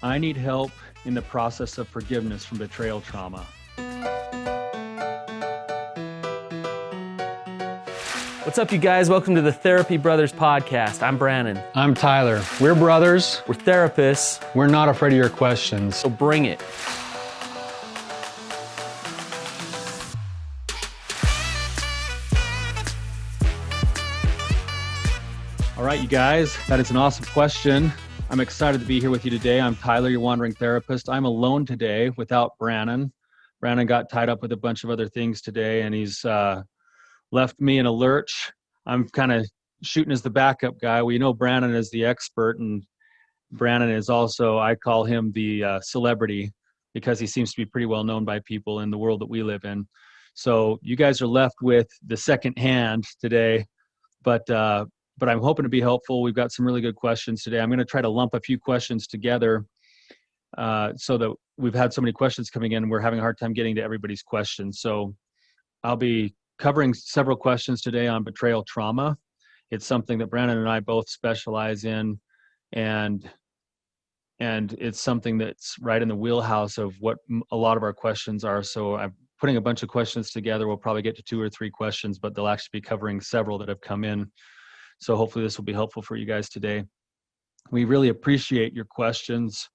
I need help in the process of forgiveness from betrayal trauma. What's up, you guys? Welcome to the Therapy Brothers podcast. I'm Brandon. I'm Tyler. We're brothers. We're therapists, We're not afraid of your questions. so bring it. All right, you guys, that is an awesome question. I'm excited to be here with you today. I'm Tyler, your wandering therapist. I'm alone today without Brandon. Brandon got tied up with a bunch of other things today, and he's left me in a lurch. I'm kind of shooting as the backup guy. We know Brandon is the expert, and Brandon is also, I call him the celebrity because he seems to be pretty well known by people in the world that we live in. So you guys are left with the second hand today, but I'm hoping to be helpful. We've got some really good questions today. I'm going to try to lump a few questions together so that we've had so many questions coming in, and we're having a hard time getting to everybody's questions. So I'll be covering several questions today on betrayal trauma. It's something that Brandon and I both specialize in, and it's something that's right in the wheelhouse of what a lot of our questions are. So I'm putting a bunch of questions together. We'll probably get to 2 or 3 questions, but they'll actually be covering several that have come in. So hopefully this will be helpful for you guys today. We really appreciate your questions.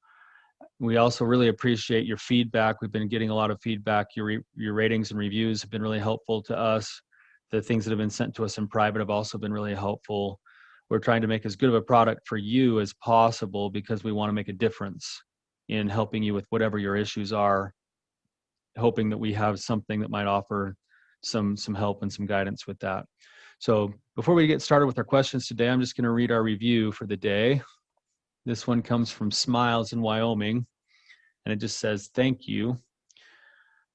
We also really appreciate your feedback. We've been getting a lot of feedback. Your ratings and reviews have been really helpful to us. The things that have been sent to us in private have also been really helpful. We're trying to make as good of a product for you as possible because we want to make a difference in helping you with whatever your issues are, hoping that we have something that might offer some help and some guidance with that. So before we get started with our questions today, I'm just going to read our review for the day. This one comes from Smiles in Wyoming, and it just says, "Thank you.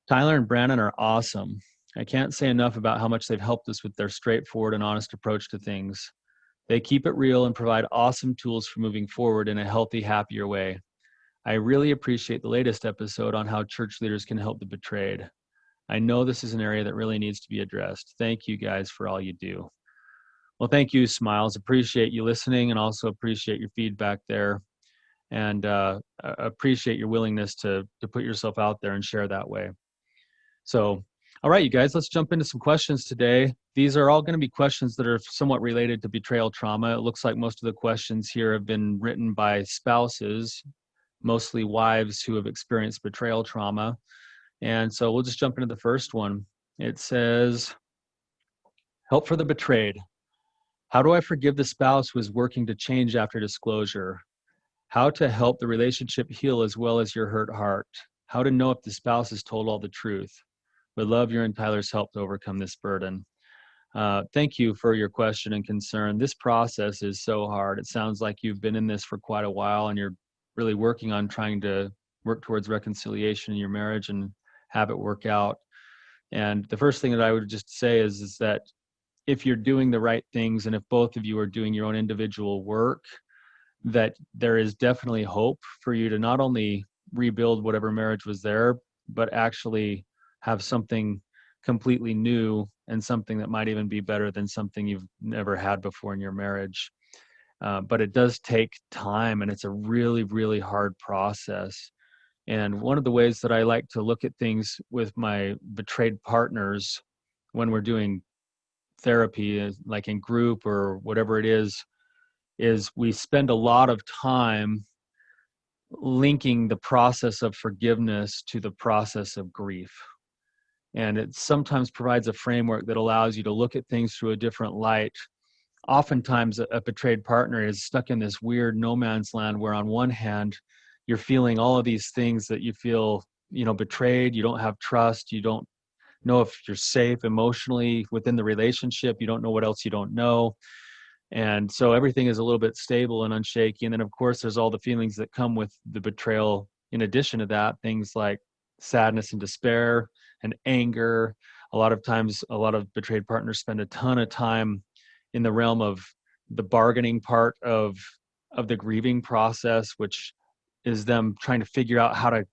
Tyler and Brandon are awesome. I can't say enough about how much they've helped us with their straightforward and honest approach to things. They keep it real and provide awesome tools for moving forward in a healthy, happier way. I really appreciate the latest episode on how church leaders can help the betrayed. I know this is an area that really needs to be addressed. Thank you guys for all you do." Well, thank you, Smiles. Appreciate you listening, and also appreciate your feedback there, and appreciate your willingness to put yourself out there and share that way. So, all right, you guys, let's jump into some questions today. These are all going to be questions that are somewhat related to betrayal trauma. It looks like most of the questions here have been written by spouses, mostly wives who have experienced betrayal trauma. And so we'll just jump into the first one. It says, "Help for the betrayed. How do I forgive the spouse who is working to change after disclosure? How to help the relationship heal as well as your hurt heart? How to know if the spouse has told all the truth? Would love your and Tyler's help to overcome this burden." Thank you for your question and concern. This process is so hard. It sounds like you've been in this for quite a while, and you're really working on trying to work towards reconciliation in your marriage and have it work out. And the first thing that I would just say is that if you're doing the right things, and if both of you are doing your own individual work, that there is definitely hope for you to not only rebuild whatever marriage was there, but actually have something completely new and something that might even be better than something you've never had before in your marriage. But it does take time, and it's a really, really hard process. And one of the ways that I like to look at things with my betrayed partners when we're doing therapy, like in group or whatever it is we spend a lot of time linking the process of forgiveness to the process of grief. And it sometimes provides a framework that allows you to look at things through a different light. Oftentimes, a betrayed partner is stuck in this weird no man's land where on one hand, you're feeling all of these things that you feel, betrayed, you don't have trust, you don't know if you're safe emotionally within the relationship, you don't know what else you don't know. And so everything is a little bit stable and unshaky. And then, of course, there's all the feelings that come with the betrayal. In addition to that, things like sadness and despair and anger. A lot of times, a lot of betrayed partners spend a ton of time in the realm of the bargaining part of the grieving process, which is them trying to figure out how to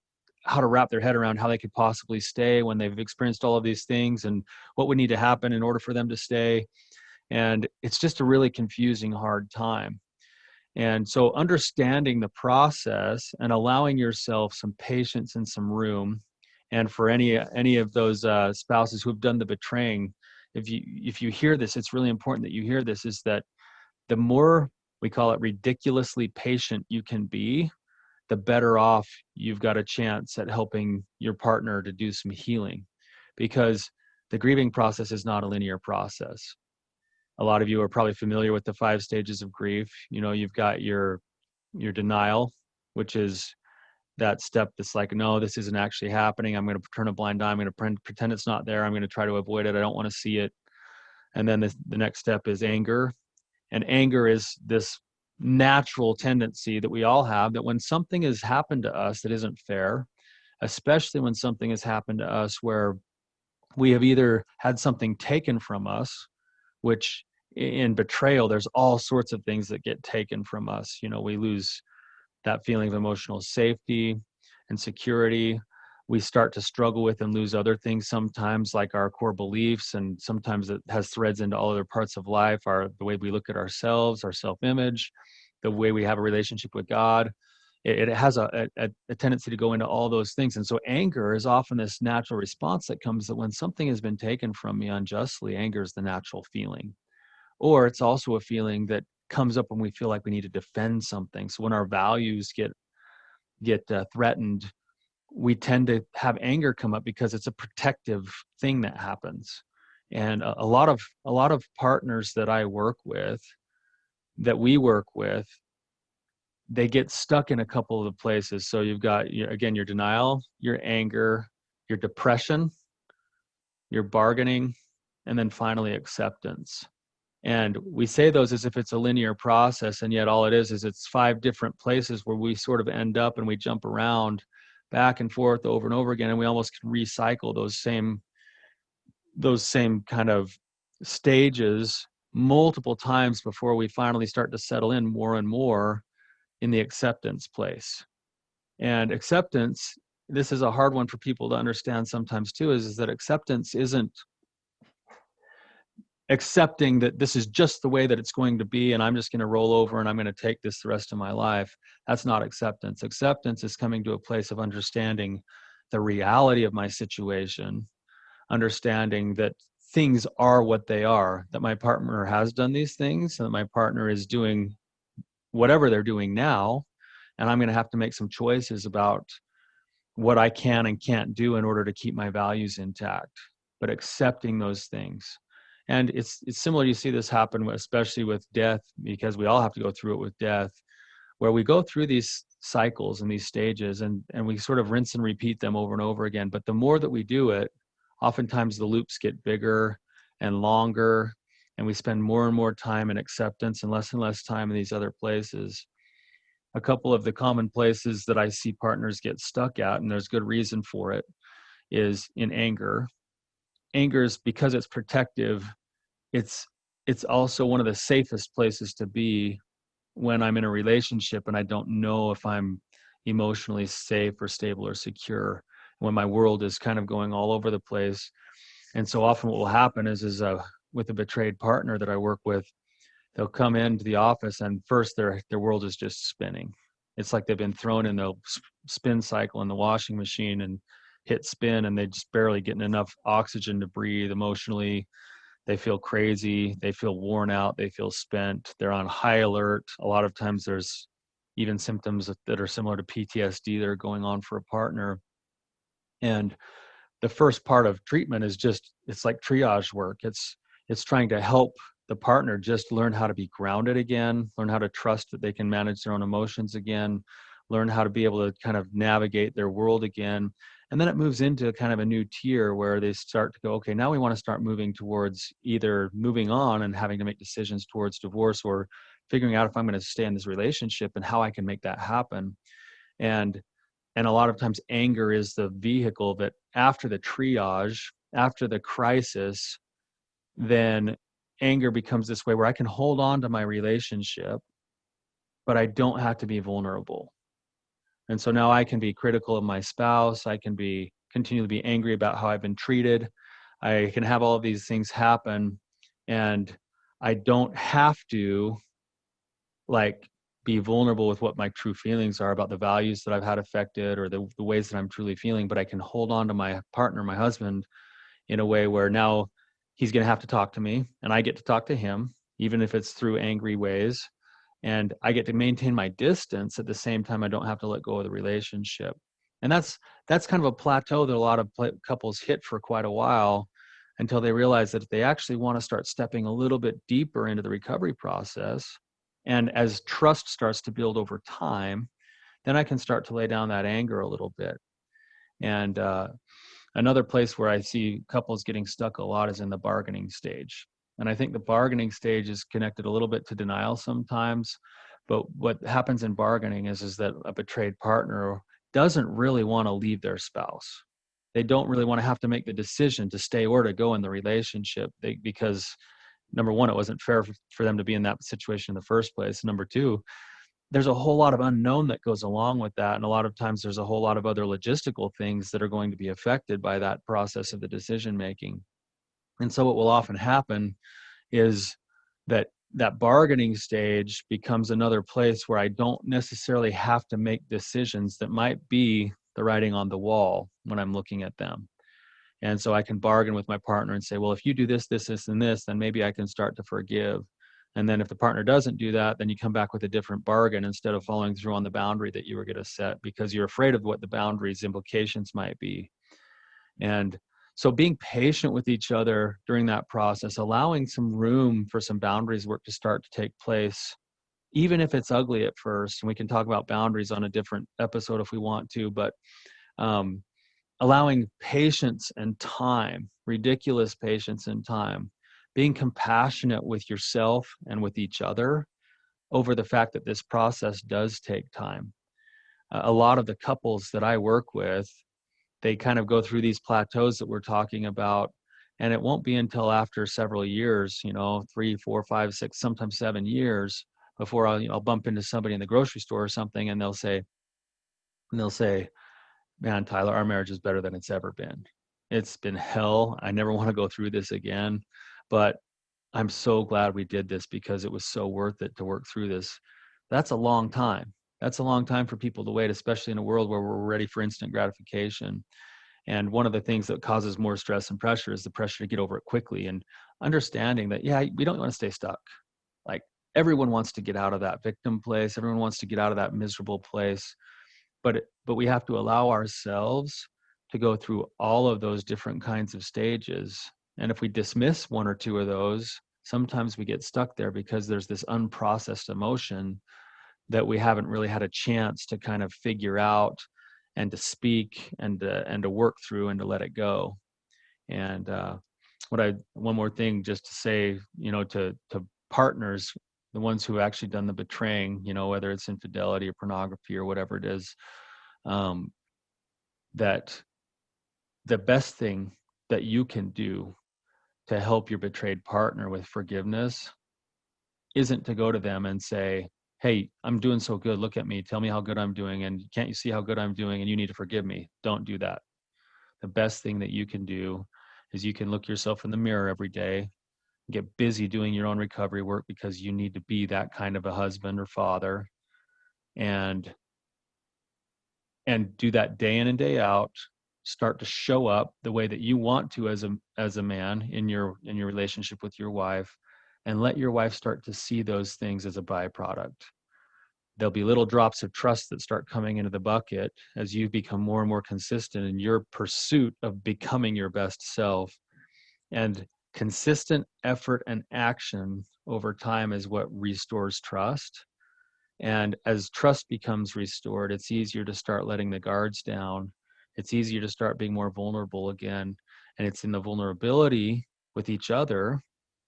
wrap their head around how they could possibly stay when they've experienced all of these things and what would need to happen in order for them to stay. And it's just a really confusing, hard time. And so understanding the process and allowing yourself some patience and some room. And for any of those spouses who have done the betraying, if you hear this, it's really important that you hear this, is that the more, we call it, ridiculously patient you can be, the better off you've got a chance at helping your partner to do some healing. Because the grieving process is not a linear process. A lot of you are probably familiar with the 5 stages of grief. You've got your denial, which is that step that's like, no, this isn't actually happening. I'm going to turn a blind eye. I'm going to pretend it's not there. I'm going to try to avoid it. I don't want to see it. And then the next step is anger. And anger is this natural tendency that we all have, that when something has happened to us that isn't fair, especially when something has happened to us where we have either had something taken from us, which in betrayal, there's all sorts of things that get taken from us. We lose that feeling of emotional safety and security. We start to struggle with and lose other things sometimes, like our core beliefs, and sometimes it has threads into all other parts of life, the way we look at ourselves, our self-image, the way we have a relationship with God. It has a tendency to go into all those things. And so anger is often this natural response that comes, that when something has been taken from me unjustly, anger is the natural feeling. Or it's also a feeling that comes up when we feel like we need to defend something. So when our values get threatened, we tend to have anger come up because it's a protective thing that happens. And a lot of partners that we work with, they get stuck in a couple of the places. So you've got your denial, your anger, your depression, your bargaining, and then finally acceptance. And we say those as if it's a linear process, and yet all it is it's 5 different places where we sort of end up, and we jump around back and forth over and over again, and we almost can recycle those same kind of stages multiple times before we finally start to settle in more and more in the acceptance place. And acceptance, this is a hard one for people to understand sometimes too, is that acceptance isn't accepting that this is just the way that it's going to be, and I'm just going to roll over and I'm going to take this the rest of my life. That's not acceptance. Acceptance is coming to a place of understanding the reality of my situation, understanding that things are what they are, that my partner has done these things, and that my partner is doing whatever they're doing now, and I'm going to have to make some choices about what I can and can't do in order to keep my values intact, but accepting those things. And it's similar. You see this happen, especially with death, because we all have to go through it with death, where we go through these cycles and these stages, and we sort of rinse and repeat them over and over again. But the more that we do it, oftentimes the loops get bigger and longer, and we spend more and more time in acceptance and less time in these other places. A couple of the common places that I see partners get stuck at, and there's good reason for it, is in anger. Anger is, because it's protective, it's also one of the safest places to be when I'm in a relationship and I don't know if I'm emotionally safe or stable or secure, when my world is kind of going all over the place. And so often what will happen is with a betrayed partner that I work with, they'll come into the office and first their world is just spinning. It's like they've been thrown in the spin cycle in the washing machine and hit spin, and they just barely getting enough oxygen to breathe emotionally. They feel crazy, they feel worn out, they feel spent, they're on high alert. A lot of times there's even symptoms that are similar to PTSD that are going on for a partner. And the first part of treatment is it's like triage work. It's trying to help the partner just learn how to be grounded again, learn how to trust that they can manage their own emotions again, learn how to be able to kind of navigate their world again. And then it moves into kind of a new tier where they start to go, okay, now we want to start moving towards either moving on and having to make decisions towards divorce, or figuring out if I'm going to stay in this relationship and how I can make that happen. And a lot of times anger is the vehicle that, after the triage, after the crisis, then anger becomes this way where I can hold on to my relationship, but I don't have to be vulnerable. And so now I can be critical of my spouse. I can continue to be angry about how I've been treated. I can have all of these things happen, and I don't have to be vulnerable with what my true feelings are about the values that I've had affected or the ways that I'm truly feeling, but I can hold on to my partner, my husband, in a way where now he's going to have to talk to me and I get to talk to him, even if it's through angry ways. And I get to maintain my distance at the same time. I don't have to let go of the relationship. And that's kind of a plateau that a lot of couples hit for quite a while until they realize that if they actually want to start stepping a little bit deeper into the recovery process, and as trust starts to build over time, then I can start to lay down that anger a little bit. And another place where I see couples getting stuck a lot is in the bargaining stage. And I think the bargaining stage is connected a little bit to denial sometimes. But what happens in bargaining is that a betrayed partner doesn't really want to leave their spouse. They don't really want to have to make the decision to stay or to go in the relationship because number one, it wasn't fair for them to be in that situation in the first place. Number two, there's a whole lot of unknown that goes along with that. And a lot of times there's a whole lot of other logistical things that are going to be affected by that process of the decision making. And so what will often happen is that bargaining stage becomes another place where I don't necessarily have to make decisions that might be the writing on the wall when I'm looking at them. And so I can bargain with my partner and say, well, if you do this, this, this, and this, then maybe I can start to forgive. And then if the partner doesn't do that, then you come back with a different bargain instead of following through on the boundary that you were going to set because you're afraid of what the boundaries implications might be. And so being patient with each other during that process, allowing some room for some boundaries work to start to take place, even if it's ugly at first. And we can talk about boundaries on a different episode if we want to, but allowing patience and time, ridiculous patience and time, being compassionate with yourself and with each other over the fact that this process does take time. A lot of the couples that I work with, they kind of go through these plateaus that we're talking about, and it won't be until after several years, 3, 4, 5, 6, sometimes 7 years before I'll bump into somebody in the grocery store or something, and they'll say, man, Tyler, our marriage is better than it's ever been. It's been hell. I never want to go through this again, but I'm so glad we did this because it was so worth it to work through this. That's a long time. That's a long time for people to wait, especially in a world where we're ready for instant gratification. And one of the things that causes more stress and pressure is the pressure to get over it quickly and understanding that, yeah, we don't want to stay stuck. Like everyone wants to get out of that victim place. Everyone wants to get out of that miserable place. But we have to allow ourselves to go through all of those different kinds of stages. And if we dismiss one or two of those, sometimes we get stuck there because there's this unprocessed emotion that we haven't really had a chance to kind of figure out and to speak and to work through and to let it go. And one more thing just to say, to partners, the ones who have actually done the betraying, whether it's infidelity or pornography or whatever it is, that the best thing that you can do to help your betrayed partner with forgiveness isn't to go to them and say, hey, I'm doing so good. Look at me. Tell me how good I'm doing. And can't you see how good I'm doing? And you need to forgive me. Don't do that. The best thing that you can do is you can look yourself in the mirror every day, get busy doing your own recovery work because you need to be that kind of a husband or father, and do that day in and day out. Start to show up the way that you want to as a man in your relationship with your wife, and let your wife start to see those things as a byproduct. There'll be little drops of trust that start coming into the bucket as you become more and more consistent in your pursuit of becoming your best self. And consistent effort and action over time is what restores trust. And as trust becomes restored, it's easier to start letting the guards down. It's easier to start being more vulnerable again. And it's in the vulnerability with each other,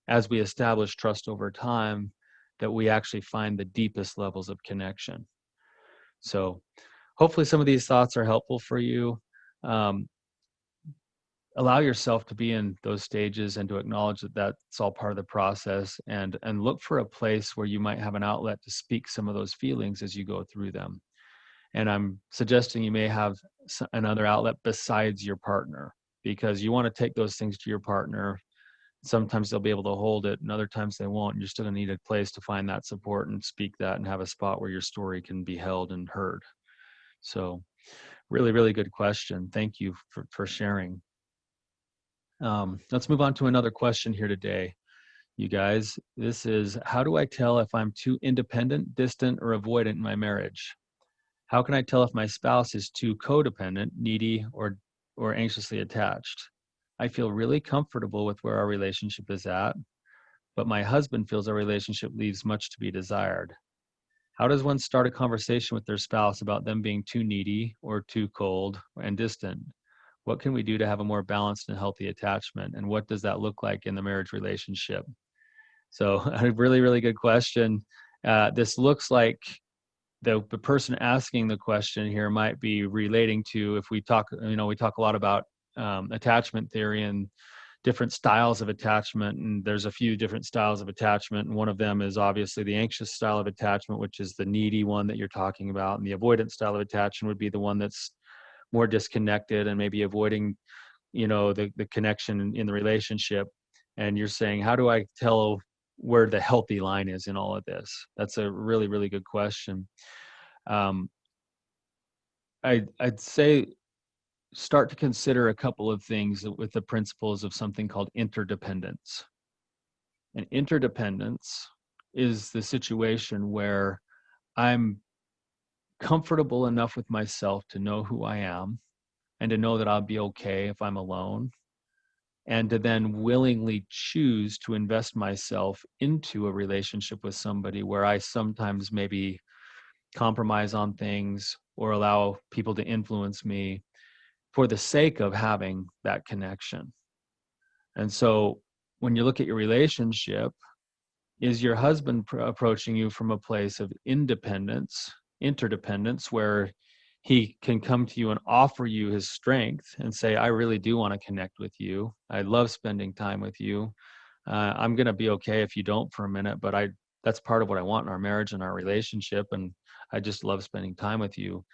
as we establish trust over time, that we actually find the deepest levels of connection. So hopefully some of these thoughts are helpful for you. Allow yourself to be in those stages and to acknowledge that that's all part of the process, and look for a place where you might have an outlet to speak some of those feelings as you go through them. And I'm suggesting you may have another outlet besides your partner, because you want to take those things to your partner Sometimes they'll be able to hold it and other times they won't. And you're still gonna need a place to find that support and speak that and have a spot where your story can be held and heard. So really, really good question. Thank you for sharing. Let's move on to another question here today. You guys, this is, how do I tell if I'm too independent, distant, or avoidant in my marriage? How can I tell if my spouse is too codependent, needy, or anxiously attached? I feel really comfortable with where our relationship is at, but my husband feels our relationship leaves much to be desired. How does one start a conversation with their spouse about them being too needy or too cold and distant? What can we do to have a more balanced and healthy attachment? And what does that look like in the marriage relationship? So a really, really good question. This looks like the person asking the question here might be relating to, if we talk, we talk a lot about attachment theory and different styles of attachment. And there's a few different styles of attachment. And one of them is obviously the anxious style of attachment, which is the needy one that you're talking about. And the avoidant style of attachment would be the one that's more disconnected and maybe avoiding, the connection in the relationship. And you're saying, how do I tell where the healthy line is in all of this? That's a really, really good question. I'd say start to consider a couple of things with the principles of something called interdependence. And interdependence is the situation where I'm comfortable enough with myself to know who I am and to know that I'll be okay if I'm alone, and to then willingly choose to invest myself into a relationship with somebody where I sometimes maybe compromise on things or allow people to influence me for the sake of having that connection. And so when you look at your relationship, is your husband approaching you from a place of independence, interdependence, where he can come to you and offer you his strength and say, I really do want to connect with you. I love spending time with you. I'm going to be okay if you don't for a minute, but that's part of what I want in our marriage and our relationship. And I just love spending time with you.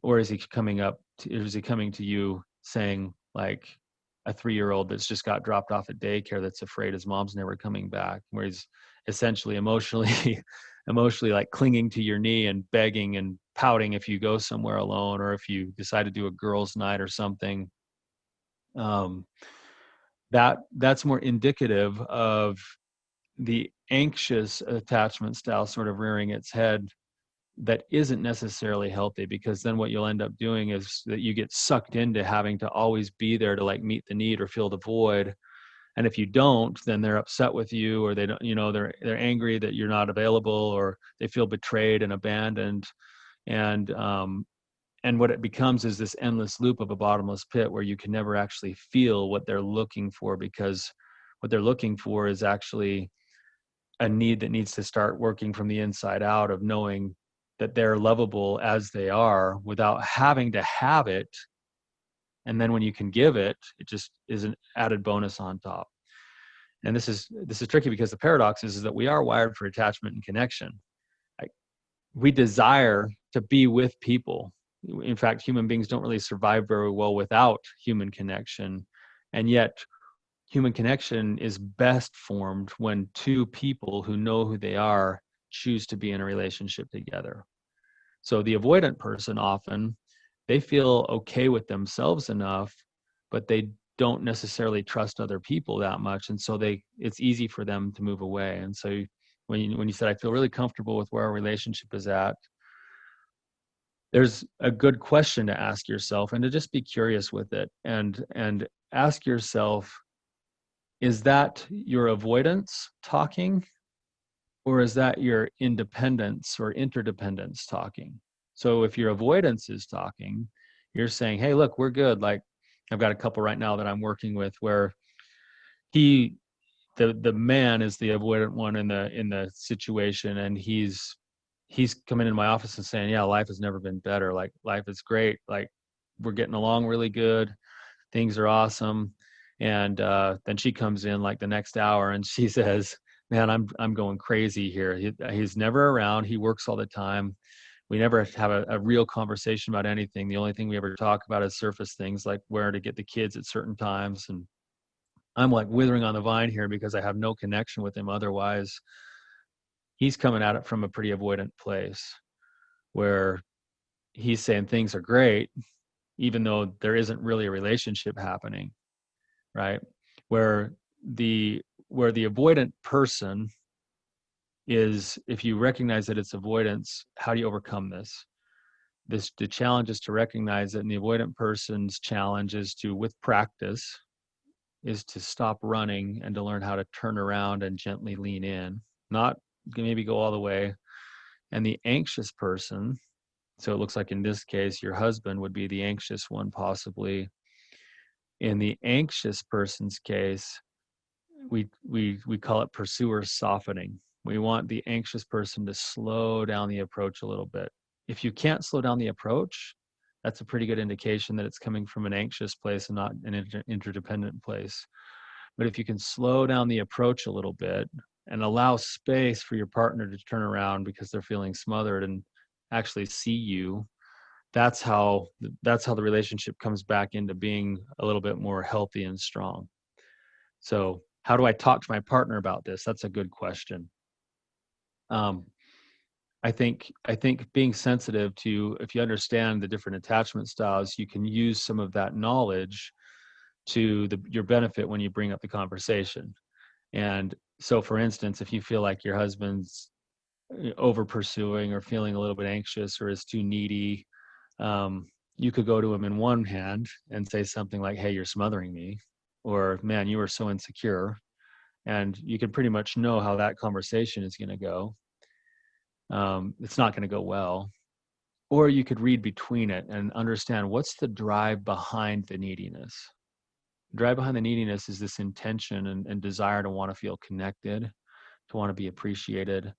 Or is he coming to you saying, like a 3-year-old that's just got dropped off at daycare that's afraid his mom's never coming back, where he's essentially emotionally like clinging to your knee and begging and pouting if you go somewhere alone or if you decide to do a girls' night or something? That's more indicative of the anxious attachment style sort of rearing its head, that isn't necessarily healthy, because then what you'll end up doing is that you get sucked into having to always be there to like meet the need or fill the void. And if you don't, then they're upset with you, or they don't, they're angry that you're not available, or they feel betrayed and abandoned. And what it becomes is this endless loop of a bottomless pit where you can never actually feel what they're looking for, because what they're looking for is actually a need that needs to start working from the inside out, of knowing that they're lovable as they are without having to have it. And then when you can give it, it just is an added bonus on top. And this is tricky, because the paradox is that we are wired for attachment and connection. Like, we desire to be with people. In fact, human beings don't really survive very well without human connection. And yet human connection is best formed when two people who know who they are choose to be in a relationship together. So the avoidant person, often they feel okay with themselves enough, but they don't necessarily trust other people that much. And so it's easy for them to move away. And so when you said, I feel really comfortable with where our relationship is at, there's a good question to ask yourself, and to just be curious with it, and ask yourself, is that your avoidance talking, or is that your independence or interdependence talking? So if your avoidance is talking, you're saying, hey, look, we're good. Like, I've got a couple right now that I'm working with where the man is the avoidant one in the situation, and he's coming into my office and saying, yeah, life has never been better. Like, life is great. Like, we're getting along really good. Things are awesome. And then she comes in like the next hour and she says, man, I'm going crazy here. He's never around. He works all the time. We never have a real conversation about anything. The only thing we ever talk about is surface things, like where to get the kids at certain times. And I'm like withering on the vine here because I have no connection with him. Otherwise, he's coming at it from a pretty avoidant place where he's saying things are great, even though there isn't really a relationship happening, right? Where the avoidant person is, if you recognize that it's avoidance, how do you overcome this? The challenge is to recognize it, and the avoidant person's challenge is to, with practice, is to stop running and to learn how to turn around and gently lean in, not maybe go all the way. And the anxious person, so it looks like in this case, your husband would be the anxious one, possibly. In the anxious person's case, we call it pursuer softening. We want the anxious person to slow down the approach a little bit. If you can't slow down the approach, that's a pretty good indication that it's coming from an anxious place and not an interdependent place. But if you can slow down the approach a little bit and allow space for your partner to turn around because they're feeling smothered and actually see you, that's how the relationship comes back into being a little bit more healthy and strong. So how do I talk to my partner about this? That's a good question. I think being sensitive to, if you understand the different attachment styles, you can use some of that knowledge to your benefit when you bring up the conversation. And so, for instance, if you feel like your husband's over pursuing or feeling a little bit anxious or is too needy, you could go to him in one hand and say something like, "Hey, you're smothering me," or "Man, you are so insecure." And you can pretty much know how that conversation is going to go. It's not going to go well. Or you could read between it and understand what's the drive behind the neediness. The drive behind the neediness is this intention and desire to want to feel connected, to want to be appreciated,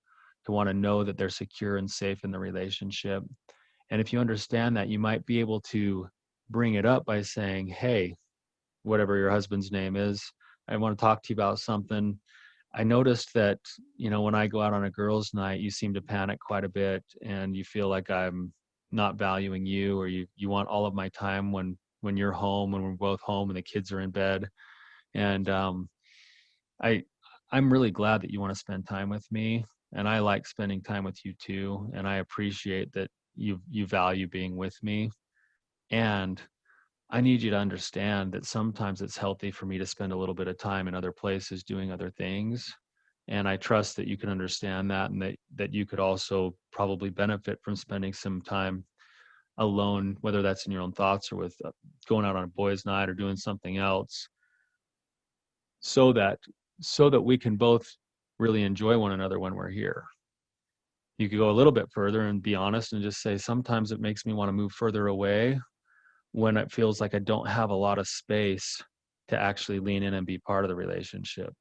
to want to know that they're secure and safe in the relationship. And if you understand that, you might be able to bring it up by saying, "Hey, whatever your husband's name is, I want to talk to you about something. I noticed that, when I go out on a girls' night, you seem to panic quite a bit and you feel like I'm not valuing you, or you want all of my time when you're home, when we're both home and the kids are in bed. And I I'm really glad that you want to spend time with me, and I like spending time with you too, and I appreciate that you value being with me. And I need you to understand that sometimes it's healthy for me to spend a little bit of time in other places doing other things. And I trust that you can understand that, and that you could also probably benefit from spending some time alone, whether that's in your own thoughts or with going out on a boys' night or doing something else, so that we can both really enjoy one another when we're here. You could go a little bit further and be honest and just say, sometimes it makes me want to move further away when it feels like I don't have a lot of space to actually lean in and be part of the relationship.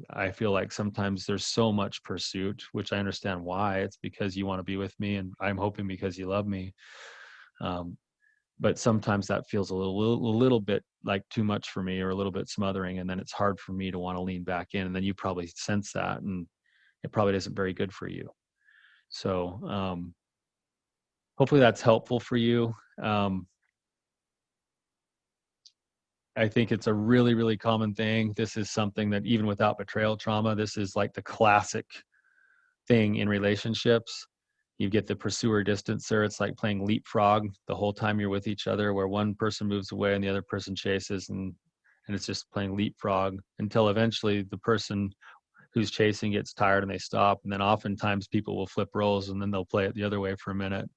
I feel like sometimes there's so much pursuit, which I understand why. It's because you want to be with me, and I'm hoping because you love me. But sometimes that feels a little bit like too much for me, or a little bit smothering, and then it's hard for me to want to lean back in. And then you probably sense that, and it probably isn't very good for you. So hopefully that's helpful for you. I think it's a really, really common thing. This is something that even without betrayal trauma, this is like the classic thing in relationships. You get the pursuer distancer. It's like playing leapfrog the whole time you're with each other, where one person moves away and the other person chases, and it's just playing leapfrog until eventually the person who's chasing gets tired and they stop. And then oftentimes people will flip roles and then they'll play it the other way for a minute.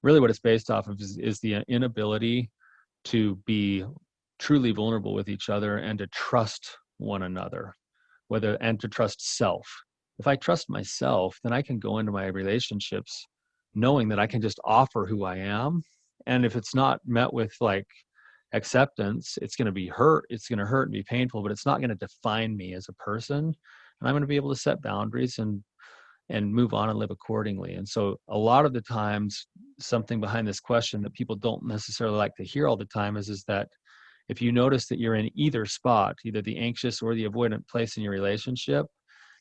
Really what it's based off of is the inability to be truly vulnerable with each other and to trust one another, and to trust self. If I trust myself, then I can go into my relationships knowing that I can just offer who I am. And if it's not met with like acceptance, it's going to be hurt. It's going to hurt and be painful, but it's not going to define me as a person. And I'm going to be able to set boundaries and move on and live accordingly. And so a lot of the times, something behind this question that people don't necessarily like to hear all the time is that if you notice that you're in either spot, either the anxious or the avoidant place in your relationship,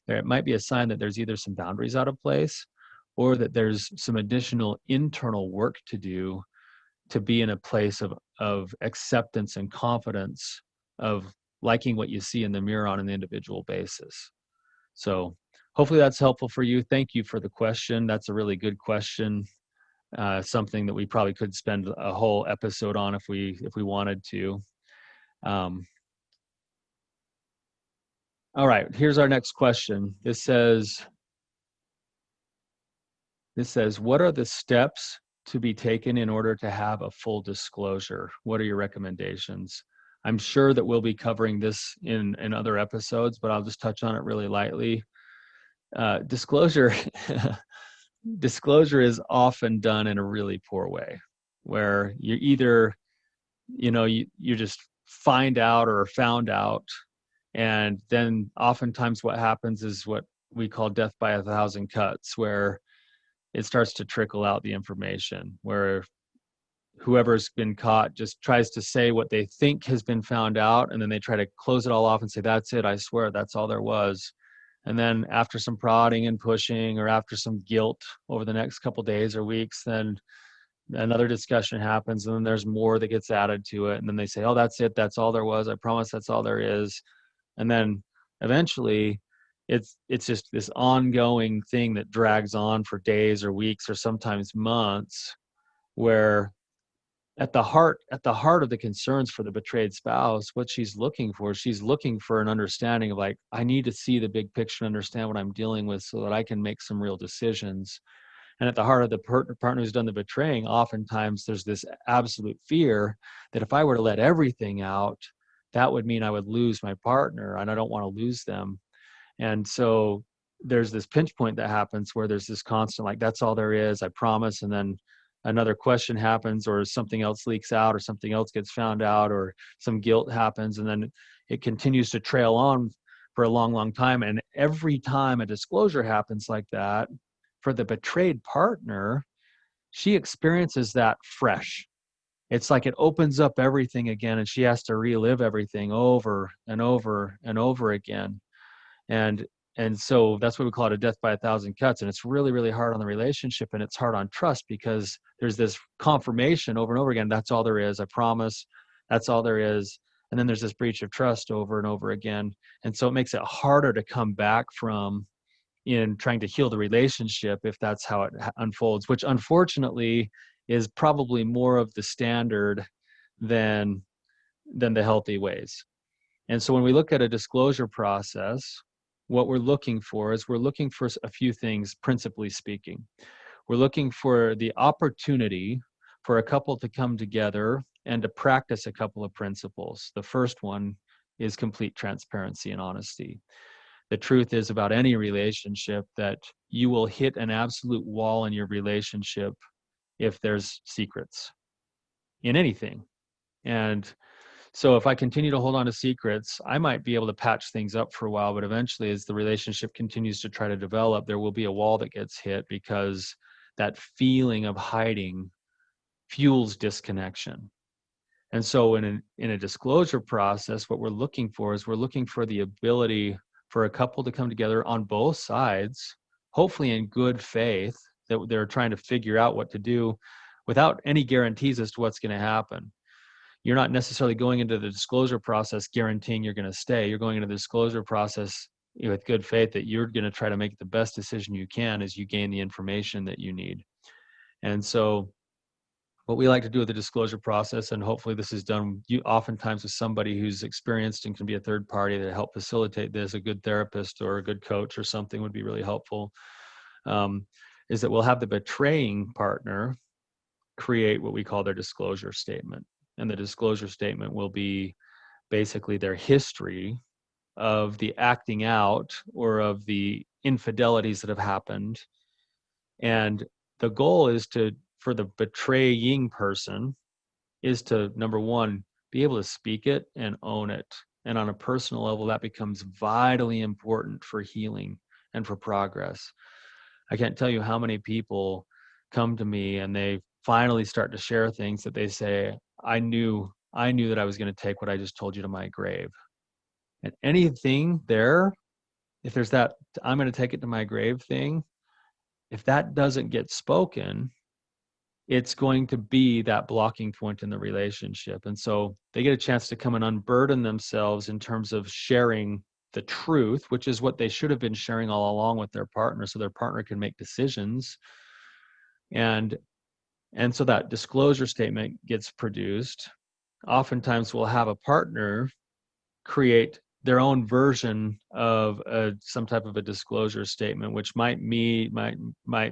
there it might be a sign that there's either some boundaries out of place, or that there's some additional internal work to do to be in a place of acceptance and confidence, of liking what you see in the mirror on an individual basis. So hopefully that's helpful for you. Thank you for the question. That's a really good question. Something that we probably could spend a whole episode on if we wanted to. All right, here's our next question. This says, what are the steps to be taken in order to have a full disclosure? What are your recommendations? I'm sure that we'll be covering this in other episodes, but I'll just touch on it really lightly. Disclosure disclosure is often done in a really poor way, where you either, you just find out or found out, and then oftentimes what happens is what we call death by a thousand cuts, where it starts to trickle out the information, where whoever's been caught just tries to say what they think has been found out, and then they try to close it all off and say, that's it, I swear, that's all there was. And then after some prodding and pushing, or after some guilt over the next couple of days or weeks, then another discussion happens, and then there's more that gets added to it. And then they say, oh, that's it, that's all there was, I promise that's all there is. And then eventually it's just this ongoing thing that drags on for days or weeks or sometimes months, where at the heart of the concerns for the betrayed spouse, what she's looking for an understanding of, like, I need to see the big picture and understand what I'm dealing with so that I can make some real decisions. And at the heart of the partner who's done the betraying, oftentimes there's this absolute fear that if I were to let everything out, that would mean I would lose my partner, and I don't want to lose them. And so there's this pinch point that happens where there's this constant, like, that's all there is, I promise. And then another question happens, or something else leaks out, or something else gets found out, or some guilt happens. And then it continues to trail on for a long, long time. And every time a disclosure happens like that, for the betrayed partner, she experiences that fresh. It's like it opens up everything again, and she has to relive everything over and over and over again. And so that's what we call it, a death by a thousand cuts. And it's really, really hard on the relationship, and it's hard on trust, because there's this confirmation over and over again, that's all there is, I promise, that's all there is. And then there's this breach of trust over and over again. And so it makes it harder to come back from in trying to heal the relationship if that's how it unfolds, which unfortunately is probably more of the standard than the healthy ways. And so when we look at a disclosure process, what we're looking for a few things, principally speaking. We're looking for the opportunity for a couple to come together and to practice a couple of principles. The first one is complete transparency and honesty. The truth is, about any relationship, that you will hit an absolute wall in your relationship if there's secrets in anything. And so if I continue to hold on to secrets, I might be able to patch things up for a while, but eventually, as the relationship continues to try to develop, there will be a wall that gets hit, because that feeling of hiding fuels disconnection. And so in a disclosure process, what we're looking for the ability for a couple to come together on both sides, hopefully in good faith, that they're trying to figure out what to do without any guarantees as to what's going to happen. You're not necessarily going into the disclosure process guaranteeing you're going to stay. You're going into the disclosure process with good faith that you're going to try to make the best decision you can as you gain the information that you need. And so what we like to do with the disclosure process, and hopefully this is done oftentimes with somebody who's experienced and can be a third party to help facilitate this, a good therapist or a good coach or something would be really helpful, is that we'll have the betraying partner create what we call their disclosure statement. And the disclosure statement will be basically their history of the acting out or of the infidelities that have happened. And the goal is for the betraying person is to, number one, be able to speak it and own it. And on a personal level, that becomes vitally important for healing and for progress. I can't tell you how many people come to me and they finally start to share things that they say, I knew that I was going to take what I just told you to my grave. And anything there, if there's that, I'm going to take it to my grave thing, if that doesn't get spoken, it's going to be that blocking point in the relationship. And so they get a chance to come and unburden themselves in terms of sharing the truth, which is what they should have been sharing all along with their partner, so their partner can make decisions. And so that disclosure statement gets produced. Oftentimes we'll have a partner create their own version of some type of a disclosure statement, which might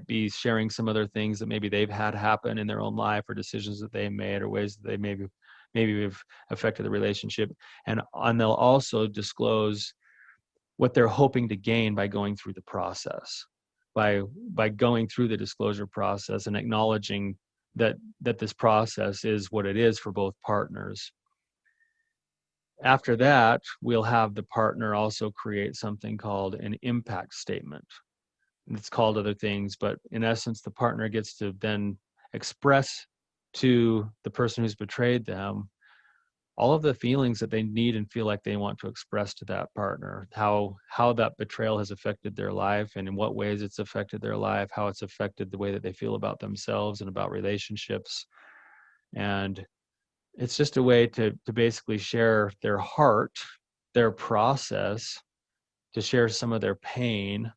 be sharing some other things that maybe they've had happen in their own life, or decisions that they made, or ways that they maybe have affected the relationship. And they'll also disclose what they're hoping to gain by going through the process, by going through the disclosure process and acknowledging that this process is what it is for both partners. After that, we'll have the partner also create something called an impact statement. It's called other things, but in essence, the partner gets to then express to the person who's betrayed them all of the feelings that they need and feel like they want to express to that partner, how that betrayal has affected their life, and in what ways it's affected their life, how it's affected the way that they feel about themselves and about relationships. And it's just a way to basically share their heart, their process, to share some of their pain.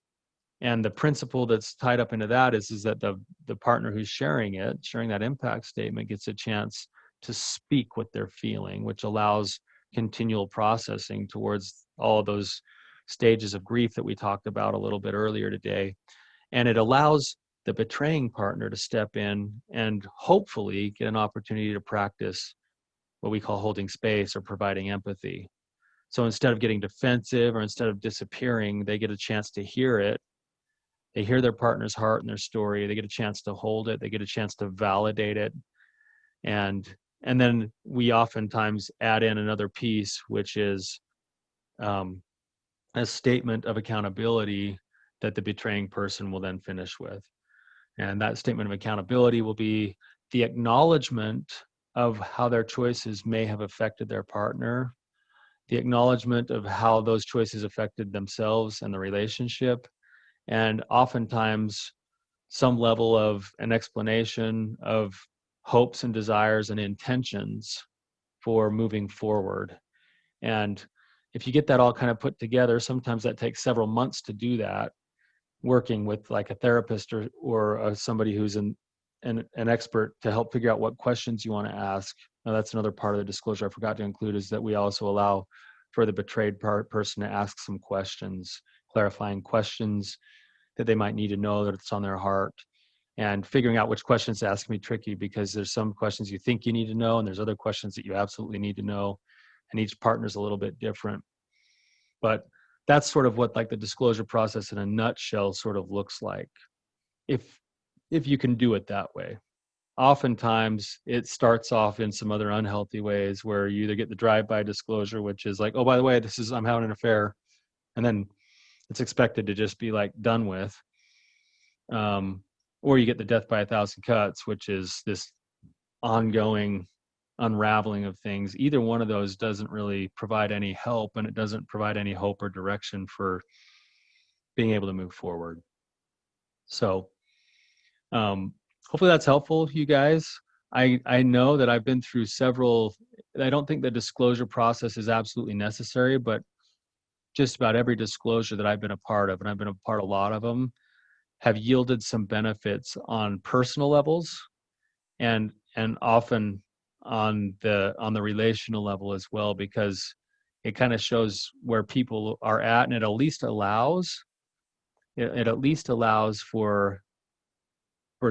And the principle that's tied up into that is that the partner who's sharing that impact statement, gets a chance to speak what they're feeling, which allows continual processing towards all of those stages of grief that we talked about a little bit earlier today. And it allows the betraying partner to step in and hopefully get an opportunity to practice what we call holding space or providing empathy. So instead of getting defensive or instead of disappearing, they get a chance to hear it. They hear their partner's heart and their story. They get a chance to hold it. They get a chance to validate it. And then we oftentimes add in another piece, which is a statement of accountability that the betraying person will then finish with. And that statement of accountability will be the acknowledgement of how their choices may have affected their partner, the acknowledgement of how those choices affected themselves and the relationship, and oftentimes some level of an explanation of hopes and desires and intentions for moving forward. And if you get that all kind of put together, sometimes that takes several months to do that, working with like a therapist or somebody who's an expert to help figure out what questions you want to ask. Now, that's another part of the disclosure I forgot to include, is that we also allow for the betrayed person to ask some questions, clarifying questions that they might need to know that it's on their heart. And figuring out which questions to ask can be tricky, because there's some questions you think you need to know, and there's other questions that you absolutely need to know. And each partner's a little bit different. But that's sort of what like the disclosure process in a nutshell sort of looks like, if you can do it that way. Oftentimes it starts off in some other unhealthy ways, where you either get the drive-by disclosure, which is like, oh, by the way, I'm having an affair, and then it's expected to just be like done with. Or you get the death by 1,000 cuts, which is this ongoing unraveling of things. Either one of those doesn't really provide any help, and it doesn't provide any hope or direction for being able to move forward. So hopefully that's helpful, you guys. I know that I've been through several. I don't think the disclosure process is absolutely necessary, but just about every disclosure that I've been a part of, and I've been a part of a lot of them, have yielded some benefits on personal levels, and often on the relational level as well, because it kind of shows where people are at, and it at least allows for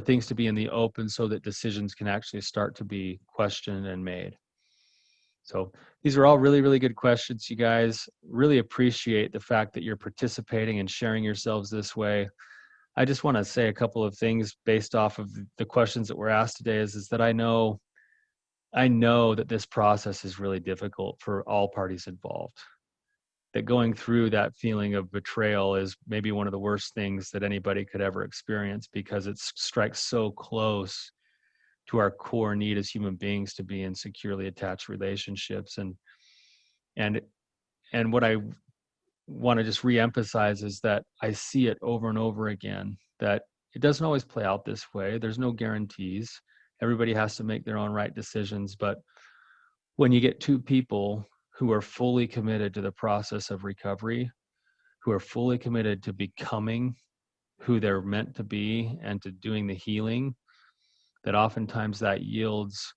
things to be in the open, so that decisions can actually start to be questioned and made. So these are all really, really good questions, you guys. Really appreciate the fact that you're participating and sharing yourselves this way. I just want to say a couple of things based off of the questions that were asked today, is that I know that this process is really difficult for all parties involved. That going through that feeling of betrayal is maybe one of the worst things that anybody could ever experience, because it strikes so close to our core need as human beings to be in securely attached relationships. And what I want to just reemphasize is that I see it over and over again, that it doesn't always play out this way. There's no guarantees. Everybody has to make their own right decisions. But when you get two people who are fully committed to the process of recovery, who are fully committed to becoming who they're meant to be and to doing the healing, that oftentimes that yields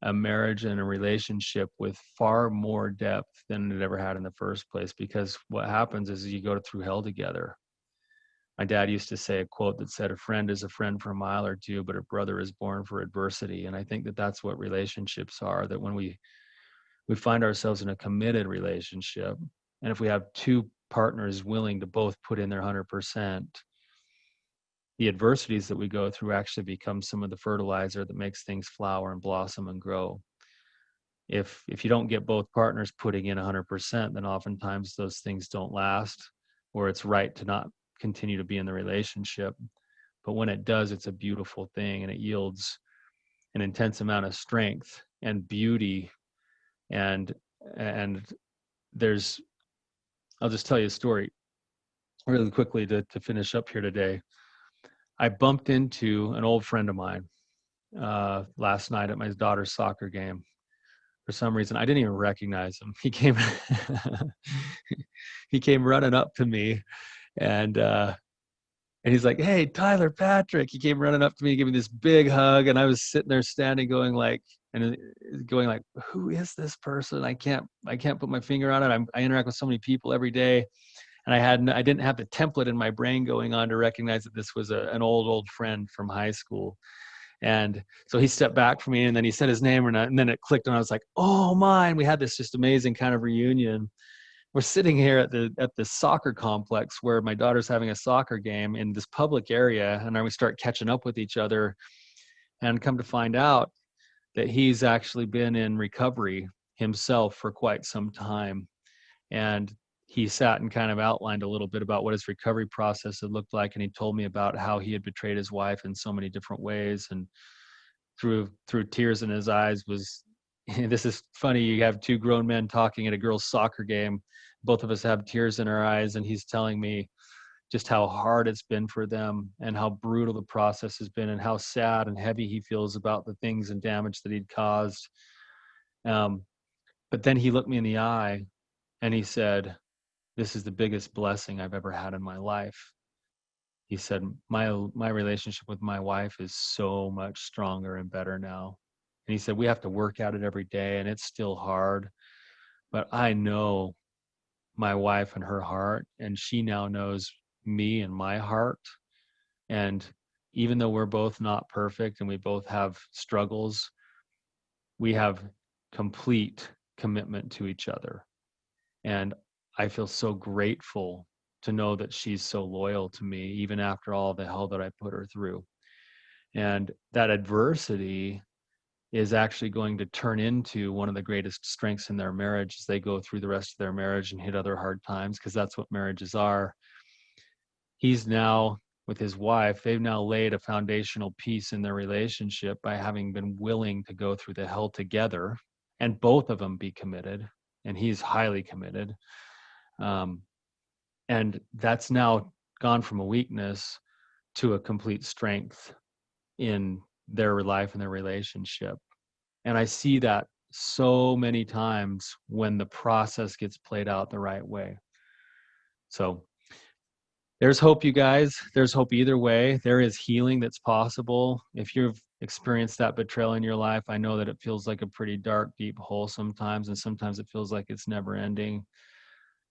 a marriage and a relationship with far more depth than it ever had in the first place. Because what happens is you go through hell together. My dad used to say a quote that said, "A friend is a friend for a mile or two, but a brother is born for adversity." And I think that that's what relationships are, that when we find ourselves in a committed relationship, and if we have two partners willing to both put in their 100%, the adversities that we go through actually become some of the fertilizer that makes things flower and blossom and grow. If you don't get both partners putting in 100%, then oftentimes those things don't last, or it's right to not continue to be in the relationship. But when it does, it's a beautiful thing, and it yields an intense amount of strength and beauty. And there's, I'll just tell you a story really quickly to finish up here today. I bumped into an old friend of mine last night at my daughter's soccer game. For some reason, I didn't even recognize him. He came, he came running up to me, and he's like, "Hey, Tyler, Patrick." He came running up to me, gave me this big hug, and I was sitting there standing, going like, "Who is this person? I can't put my finger on it. I interact with so many people every day." And I didn't have the template in my brain going on to recognize that this was an old friend from high school. And so he stepped back from me, and then he said his name, and then it clicked, and I was like, "Oh my!" And we had this just amazing kind of reunion. We're sitting here at the soccer complex where my daughter's having a soccer game in this public area, and then we start catching up with each other, and come to find out that he's actually been in recovery himself for quite some time. And he sat and kind of outlined a little bit about what his recovery process had looked like. And he told me about how he had betrayed his wife in so many different ways. And through tears in his eyes was, this is funny, you have two grown men talking at a girls' soccer game. Both of us have tears in our eyes. And he's telling me just how hard it's been for them, and how brutal the process has been, and how sad and heavy he feels about the things and damage that he'd caused. But then he looked me in the eye and he said, "This is the biggest blessing I've ever had in my life." He said, my relationship with my wife is so much stronger and better now. And he said, "We have to work at it every day, and it's still hard, but I know my wife and her heart, and she now knows me and my heart. And even though we're both not perfect and we both have struggles, we have complete commitment to each other. And I feel so grateful to know that she's so loyal to me, even after all the hell that I put her through." And that adversity is actually going to turn into one of the greatest strengths in their marriage as they go through the rest of their marriage and hit other hard times, because that's what marriages are. He's now, with his wife, they've now laid a foundational piece in their relationship by having been willing to go through the hell together, and both of them be committed. And he's highly committed. And that's now gone from a weakness to a complete strength in their life and their relationship. And I see that so many times when the process gets played out the right way. So there's hope, you guys. There's hope either way. There is healing that's possible. If you've experienced that betrayal in your life, I know that it feels like a pretty dark, deep hole sometimes, and sometimes it feels like it's never ending.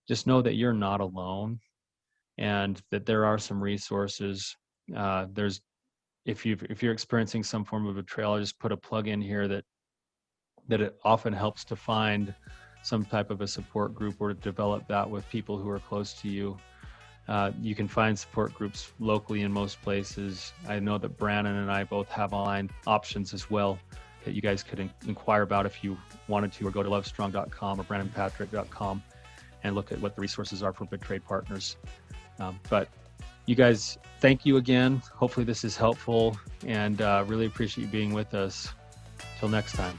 Just know that you're not alone, and that there are some resources. If you're experiencing some form of betrayal, I'll just put a plug in here that it often helps to find some type of a support group, or to develop that with people who are close to you. You can find support groups locally in most places. I know that Brandon and I both have online options as well that you guys could inquire about if you wanted to, or go to lovestrong.com or brandonpatrick.com and look at what the resources are for betrayed partners. But you guys, thank you again. Hopefully this is helpful, and really appreciate you being with us. Till next time.